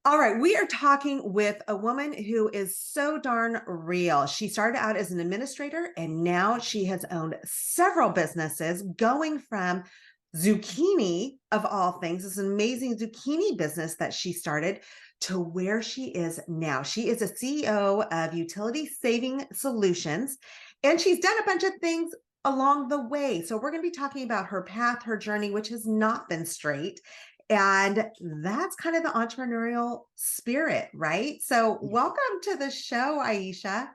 All right, we are talking with a woman who is so darn real. She started out as an administrator and now she has owned several businesses, going from zucchini, of all things, this amazing zucchini business that she started, to where she is now. She is a CEO of Utility Saving Solutions, and she's done a bunch of things along the way. So, we're going to be talking about her path, her journey, which has not been straight. And that's kind of the entrepreneurial spirit, right? So, welcome to the show, Aiesha.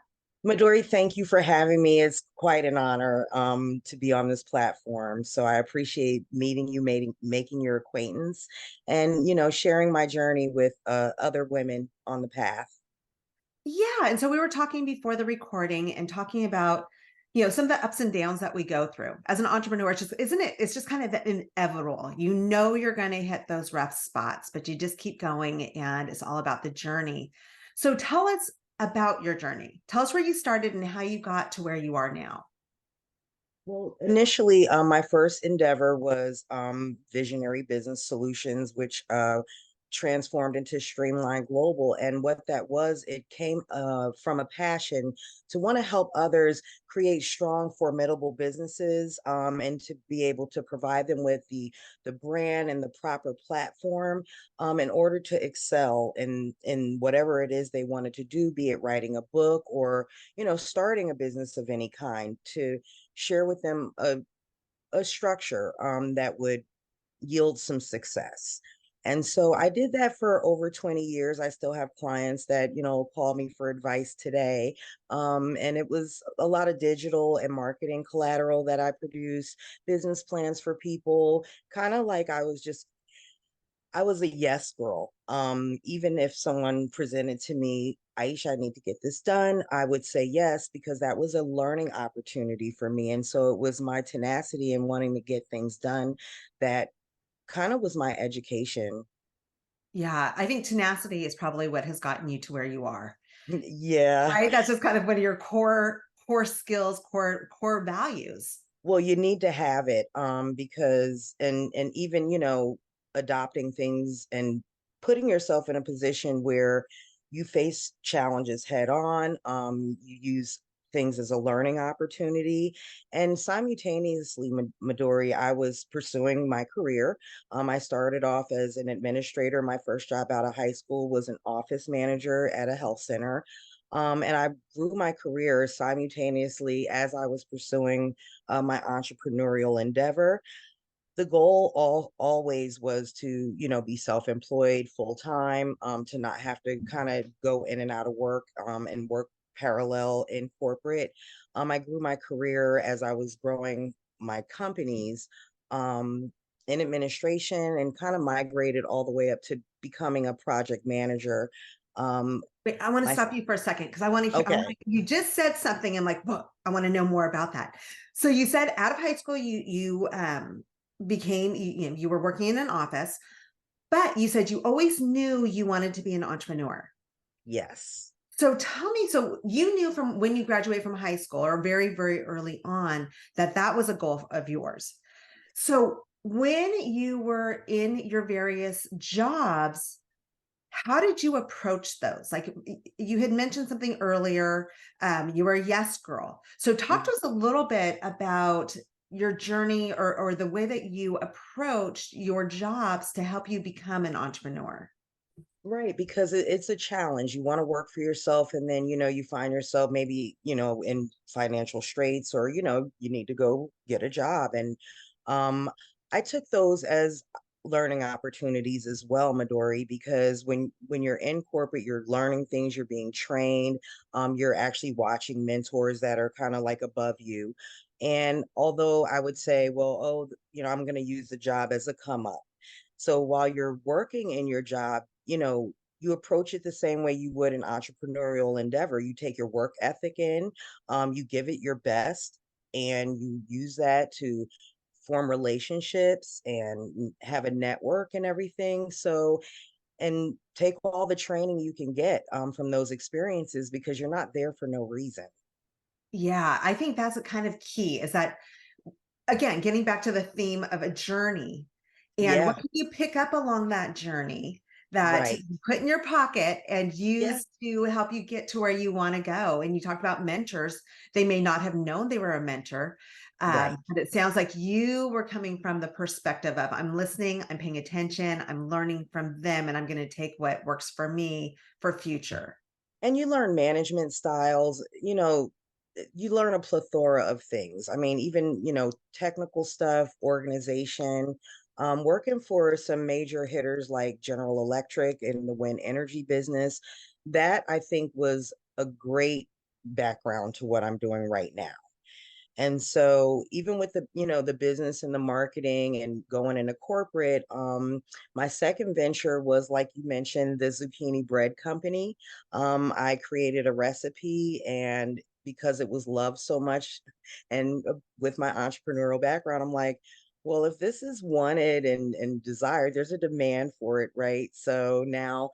Midori, thank you for having me. It's quite an honor to be on this platform. So I appreciate meeting you, making your acquaintance, and sharing my journey with other women on the path. Yeah. And so we were talking before the recording and talking about, some of the ups and downs that we go through as an entrepreneur. It's just, isn't it? It's just kind of inevitable. You know, you're going to hit those rough spots, but you just keep going and it's all about the journey. So tell us about your journey. Tell us where you started and how you got to where you are now. Well, initially, my first endeavor was Visionary Business Solutions, which transformed into Streamline Global. And what that was, it came from a passion to want to help others create strong, formidable businesses, and to be able to provide them with the brand and the proper platform in order to excel in whatever it is they wanted to do, be it writing a book or starting a business of any kind, to share with them a structure that would yield some success. And so I did that for over 20 years. I still have clients that, call me for advice today. And it was a lot of digital and marketing collateral that I produced, business plans for people, kind of like I was a yes girl. Even if someone presented to me, Aiesha, I need to get this done, I would say yes, because that was a learning opportunity for me. And so it was my tenacity and wanting to get things done that kind of was my education. Yeah, I think tenacity is probably what has gotten you to where you are, Yeah. right? That's just kind of one of your core skills, core values. Well, you need to have it because and even, adopting things and putting yourself in a position where you face challenges head on, you use things as a learning opportunity. And simultaneously, Midori, I was pursuing my career. I started off as an administrator. My first job out of high school was an office manager at a health center. And I grew my career simultaneously as I was pursuing my entrepreneurial endeavor. The goal always was to, be self-employed full time, to not have to kind of go in and out of work and work parallel in corporate. I grew my career as I was growing my companies in administration, and kind of migrated all the way up to becoming a project manager. Wait, I want to My stop you for a second because I want to hear. Okay. You just said something. I'm like, whoa, I want to know more about that. So you said out of high school, you became you were working in an office, but you said you always knew you wanted to be an entrepreneur. Yes. So tell me, so you knew from when you graduated from high school or very early on that that was a goal of yours. So when you were in your various jobs, how did you approach those? Like you had mentioned something earlier, you were a yes girl. So talk to Mhm. us a little bit about your journey or the way that you approached your jobs to help you become an entrepreneur. Right, because it's a challenge. You want to work for yourself, and then, you find yourself maybe, in financial straits, or, you need to go get a job. And um, I took those as learning opportunities as well, Midori, because when you're in corporate, you're learning things, you're being trained, you're actually watching mentors that are kind of like above you. And although I would say, well, oh, I'm going to use the job as a come up. So while you're working in your job, you approach it the same way you would an entrepreneurial endeavor. You take your work ethic in, you give it your best, and you use that to form relationships and have a network and everything. So, and take all the training you can get from those experiences, because you're not there for no reason. Yeah, I think that's a kind of key is that, again, getting back to the theme of a journey and what Yeah. can you pick up along that journey that Right. you put in your pocket and Yeah. use to help you get to where you want to go. And you talked about mentors. They may not have known they were a mentor, Right. but it sounds like you were coming from the perspective of I'm listening, I'm paying attention, I'm learning from them, and I'm going to take what works for me for future. And you learn management styles, you learn a plethora of things. I mean, even, technical stuff, organization, working for some major hitters like General Electric in the wind energy business. That I think was a great background to what I'm doing right now. And so even with the business and the marketing and going into corporate, my second venture was, like you mentioned, the zucchini bread company. I created a recipe, and because it was loved so much, and with my entrepreneurial background, I'm like, well, if this is wanted and desired, there's a demand for it, right? So now,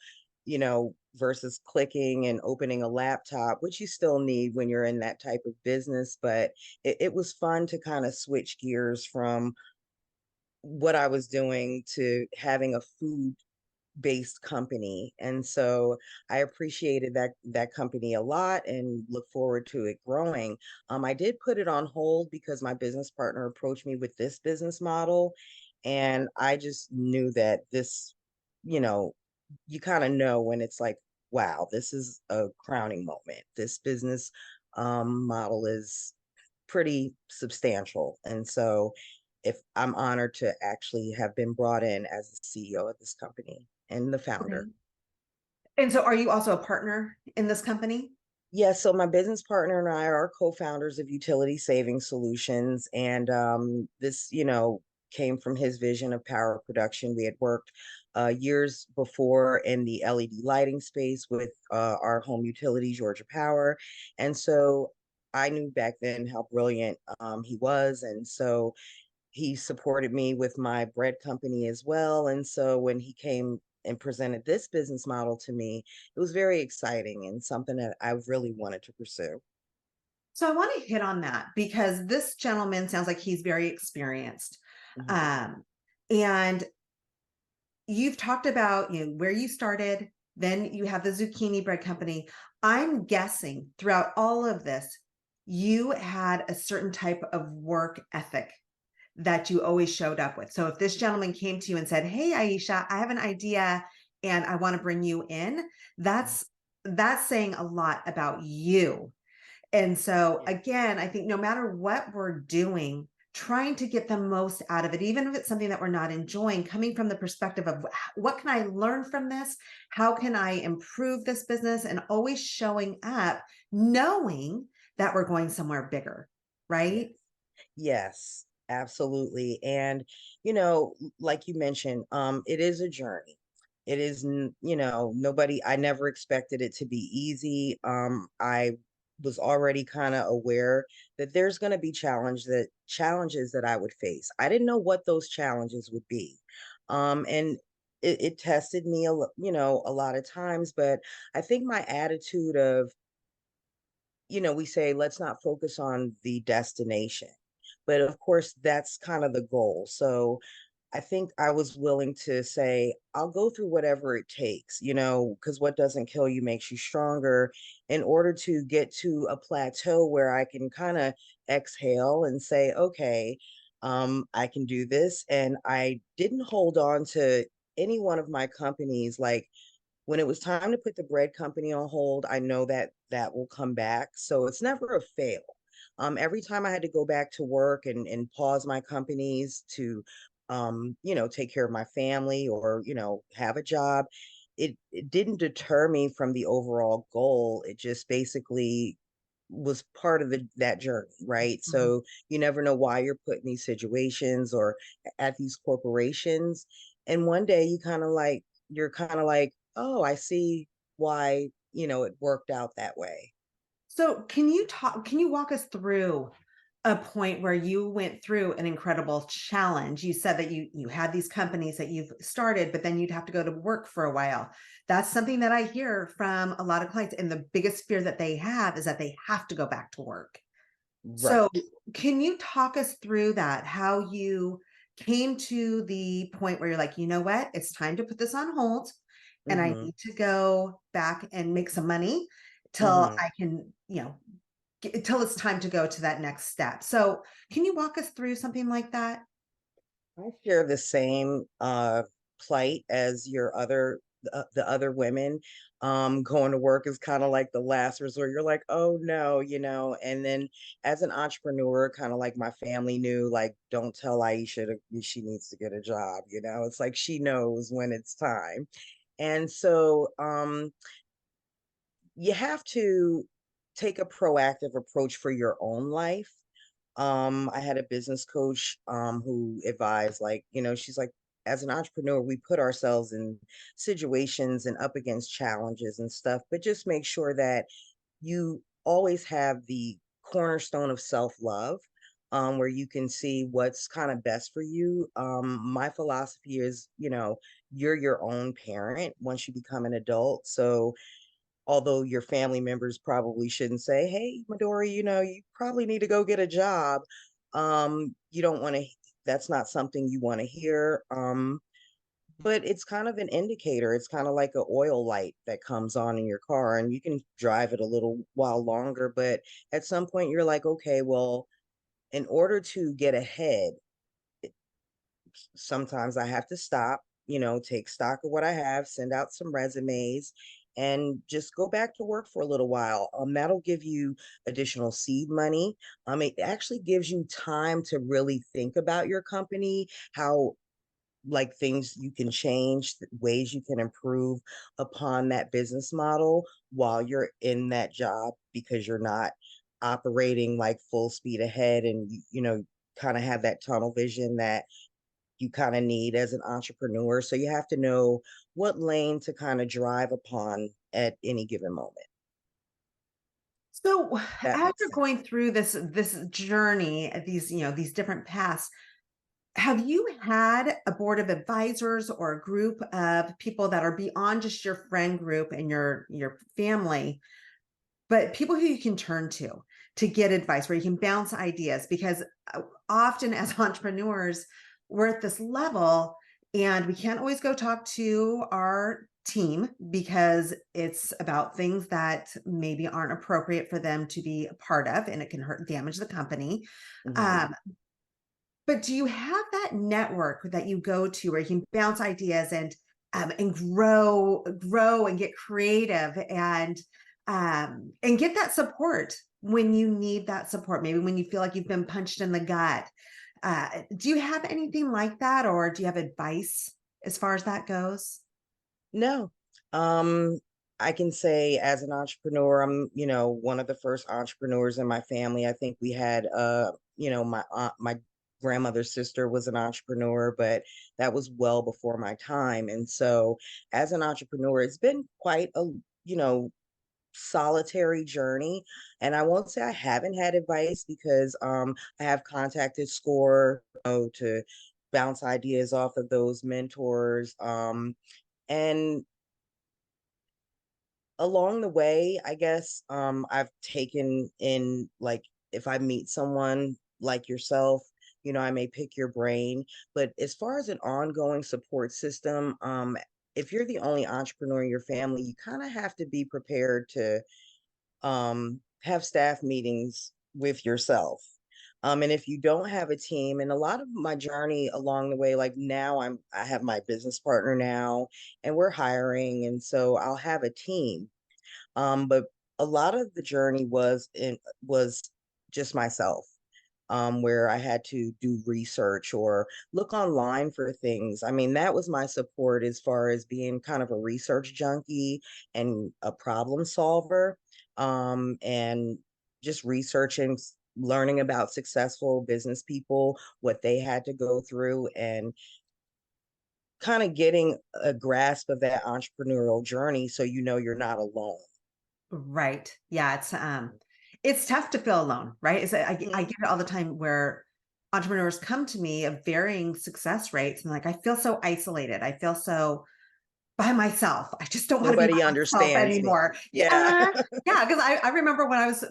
versus clicking and opening a laptop, which you still need when you're in that type of business, but it was fun to kind of switch gears from what I was doing to having a food based company. And so I appreciated that company a lot and look forward to it growing. I did put it on hold because my business partner approached me with this business model, and I just knew that this, you know, you kind of know when it's like, wow, this is a crowning moment. This business model is pretty substantial. And so if I'm honored to actually have been brought in as the CEO of this company and the Okay. founder. And so are you also a partner in this company? Yes, so my business partner and I are co-founders of Utility Saving Solutions, and this, came from his vision of power production. We had worked years before in the LED lighting space with our home utility, Georgia Power, and so I knew back then how brilliant he was, and so he supported me with my bread company as well. And so when he came and presented this business model to me, it was very exciting and something that I really wanted to pursue. So I want to hit on that because this gentleman sounds like he's very experienced. Mhm. Um, and you've talked about, where you started, then you have the zucchini bread company. I'm guessing throughout all of this, you had a certain type of work ethic that you always showed up with. So if this gentleman came to you and said, "Hey, Aiesha, I have an idea and I want to bring you in," that's saying a lot about you. And so Yeah. again, I think no matter what we're doing, trying to get the most out of it, even if it's something that we're not enjoying, coming from the perspective of what can I learn from this? How can I improve this business? And always showing up, knowing that we're going somewhere bigger, Yes. right? Yes, absolutely. And, like you mentioned, it is a journey. It is, nobody, I never expected it to be easy. I was already kind of aware that there's going to be challenges that I would face. I didn't know what those challenges would be. And it tested me, a lot of times, but I think my attitude of, we say, let's not focus on the destination. But of course, that's kind of the goal. So I think I was willing to say, I'll go through whatever it takes, because what doesn't kill you makes you stronger, in order to get to a plateau where I can kind of exhale and say, okay, I can do this. And I didn't hold on to any one of my companies. Like, when it was time to put the bread company on hold, I know that that will come back. So it's never a fail. Every time I had to go back to work and pause my companies to, take care of my family or, have a job, it didn't deter me from the overall goal. It just basically was part of that journey, right? Mhm. So you never know why you're put in these situations or at these corporations. And one day you're kind of like, oh, I see why, it worked out that way. So can you walk us through a point where you went through an incredible challenge? You said that you had these companies that you've started, but then you'd have to go to work for a while. That's something that I hear from a lot of clients. And the biggest fear that they have is that they have to go back to work. So Right. can you talk us through that? How you came to the point where you're like, you know what? It's time to put this on hold and I Mm-hmm. need to go back and make some money till Mm-hmm. I can, till it's time to go to that next step. So can you walk us through something like that? I share the same plight as the other women. Going to work is kind of like the last resort. You're like, oh no, and then as an entrepreneur, kind of like my family knew, like, don't tell Aisha she needs to get a job, it's like she knows when it's time. And so you have to take a proactive approach for your own life. I had a business coach who advised, like, she's like, as an entrepreneur, we put ourselves in situations and up against challenges and stuff, but just make sure that you always have the cornerstone of self-love, where you can see what's kind of best for you. My philosophy is, you're your own parent once you become an adult. So although your family members probably shouldn't say, hey, Midori, you probably need to go get a job. You don't want to, that's not something you want to hear. But it's kind of an indicator. It's kind of like an oil light that comes on in your car, and you can drive it a little while longer. But at some point, you're like, okay, well, in order to get ahead, sometimes I have to stop, take stock of what I have, send out some resumes, and just go back to work for a little while. That'll give you additional seed money. It actually gives you time to really think about your company, how, like, things you can change, ways you can improve upon that business model while you're in that job, because you're not operating like full speed ahead, and kind of have that tunnel vision that you kind of need as an entrepreneur. So you have to know what lane to kind of drive upon at any given moment. So That as makes you're sense. going through this journey, these different paths, have you had a board of advisors or a group of people that are beyond just your friend group and your family, but people who you can turn to get advice, where you can bounce ideas? Because often as entrepreneurs, we're at this level and we can't always go talk to our team because it's about things that maybe aren't appropriate for them to be a part of, and it can hurt damage the company. Hmm. um, but do you have that network that you go to where you can bounce ideas and grow and get creative and get that support when you need that support? Maybe when you feel like you've been punched in the gut. Do you have anything like that, or do you have advice as far as that goes? No. Um, I can say as an entrepreneur, I'm, one of the first entrepreneurs in my family. I think we had my grandmother's sister was an entrepreneur, but that was well before my time. And so as an entrepreneur, it's been quite a, you know, solitary journey. And I won't say I haven't had advice, because I have contacted SCORE, to bounce ideas off of those mentors. And along the way, I guess, I've taken in, like, if I meet someone like yourself, I may pick your brain. But as far as an ongoing support system, if you're the only entrepreneur in your family, you kind of have to be prepared to have staff meetings with yourself. And if you don't have a team, and a lot of my journey along the way, like now I have my business partner now, and we're hiring, and so I'll have a team. But a lot of the journey was just myself, where I had to do research or look online for things. I mean, that was my support as far as being kind of a research junkie and a problem solver, and just researching, learning about successful business people, what they had to go through, and kind of getting a grasp of that entrepreneurial journey, so you're not alone. Right. Yeah, it's tough to feel alone, right? I Mhm. get it all the time where entrepreneurs come to me of varying success rates and like, I feel so isolated. I feel so by myself. I just don't want to be Nobody by myself understands me. anymore. Yeah. Yeah. Yeah. Because I remember when I was,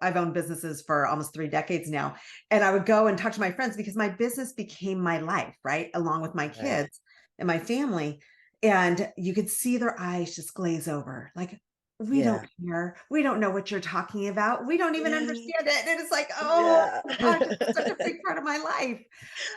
I've owned businesses for almost 3 decades now. And I would go and talk to my friends because my business became my life, right? Along with my Right. kids and my family. And you could see their eyes just glaze over, like, we don't Yeah. care. We don't know what you're talking about. We don't even Yeah. understand it. And it's like, oh Yeah. my gosh, it's such a big part of my life.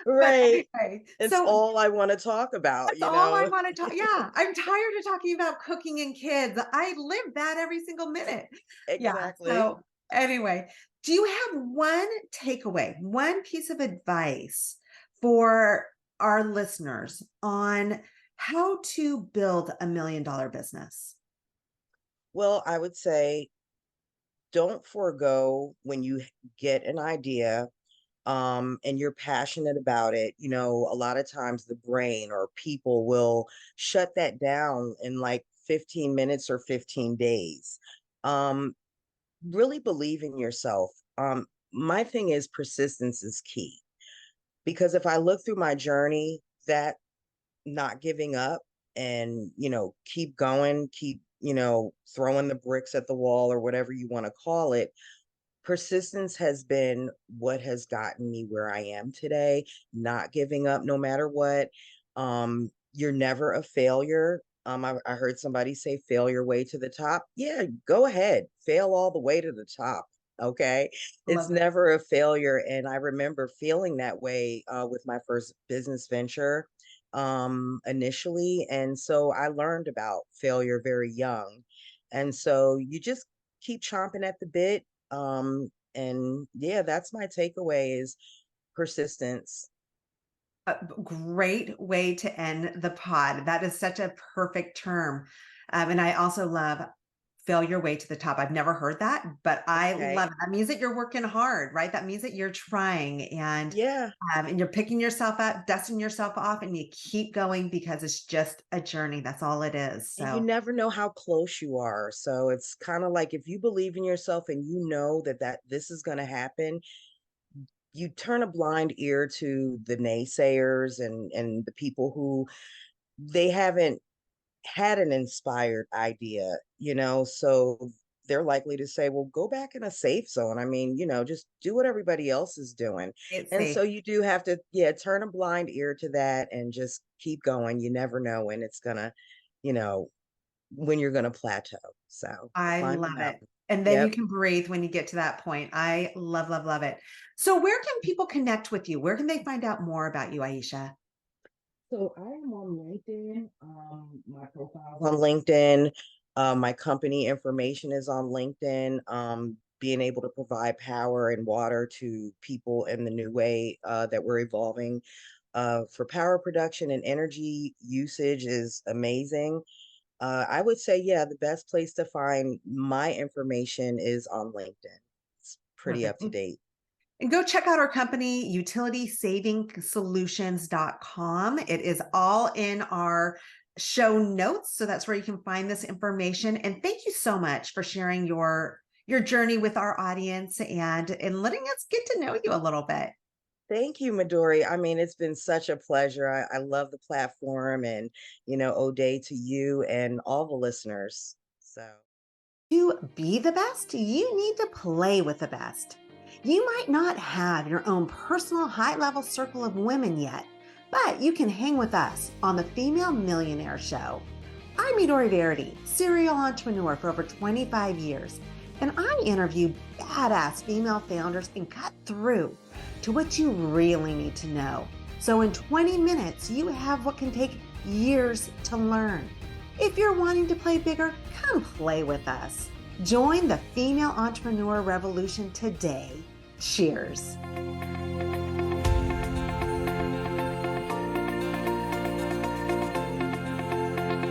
But Right. anyway, It's so all I want to talk about, that's all I want to talk. Yeah, I'm tired of talking about cooking and kids. I live that every single minute. Yeah. Exactly. So anyway, do you have one takeaway, one piece of advice for our listeners on how to build $1 million business? Well, I would say don't forego when you get an idea and you're passionate about it. A lot of times the brain or people will shut that down in like 15 minutes or 15 days. Um, really believe in yourself. My thing is persistence is key because if I look through my journey, that not giving up and, keep going, keep, throwing the bricks at the wall or whatever you want to call it. Persistence has been what has gotten me where I am today, not giving up no matter what. You're never a failure. I heard somebody say fail your way to the top. Yeah, go ahead, fail all the way to the top. Okay. It's Love it. never a failure. And I remember feeling that way with my first business venture initially. And so I learned about failure very young. And so you just keep chomping at the bit. And yeah, that's my takeaway is persistence. Great way to end the pod. That is such a perfect term. And I also love fail your way to the top. I've never heard that, but I Okay. love it. That means that you're working hard, right? That means that you're trying Yeah. and you're picking yourself up, dusting yourself off, and you keep going because it's just a journey. That's all it is. And you So never know how close you are. So it's kind of like if you believe in yourself and you know that this is going to happen, you turn a blind ear to the naysayers and the people who they haven't had an inspired idea, so they're likely to say, well, go back in a safe zone. I mean, just do what everybody else is doing. it's And safe. so you do have to, yeah, turn a blind ear to that and just keep going. You never know when it's gonna, you know, when you're gonna plateau. So I climb the love it. mountain. And then you Yep. can breathe when you get to that point. I love, love, love it. So where can people connect with you? Where can they find out more about you, Aiesha? So I am on LinkedIn. My profile's on LinkedIn. My company information is on LinkedIn. Being able to provide power and water to people in the new way that we're evolving for power production and energy usage is amazing. I would say, yeah, the best place to find my information is on LinkedIn. It's pretty up Perfect. to date. And go check out our company, utilitysaving solutions.com. It is all in our show notes. So that's where you can find this information. And thank you so much for sharing your journey with our audience and letting us get to know you a little bit. Thank you, Midori. I mean, it's been such a pleasure. I love the platform and, O'Day to you and all the listeners. So, To be the best, you need to play with the best. You might not have your own personal high level circle of women yet, but you can hang with us on the Female Millionaire Show. I'm Midori Verity, serial entrepreneur for over 25 years, and I interview badass female founders and cut through to what you really need to know. So in 20 minutes, you have what can take years to learn. If you're wanting to play bigger, come play with us. Join the female entrepreneur revolution today. Cheers.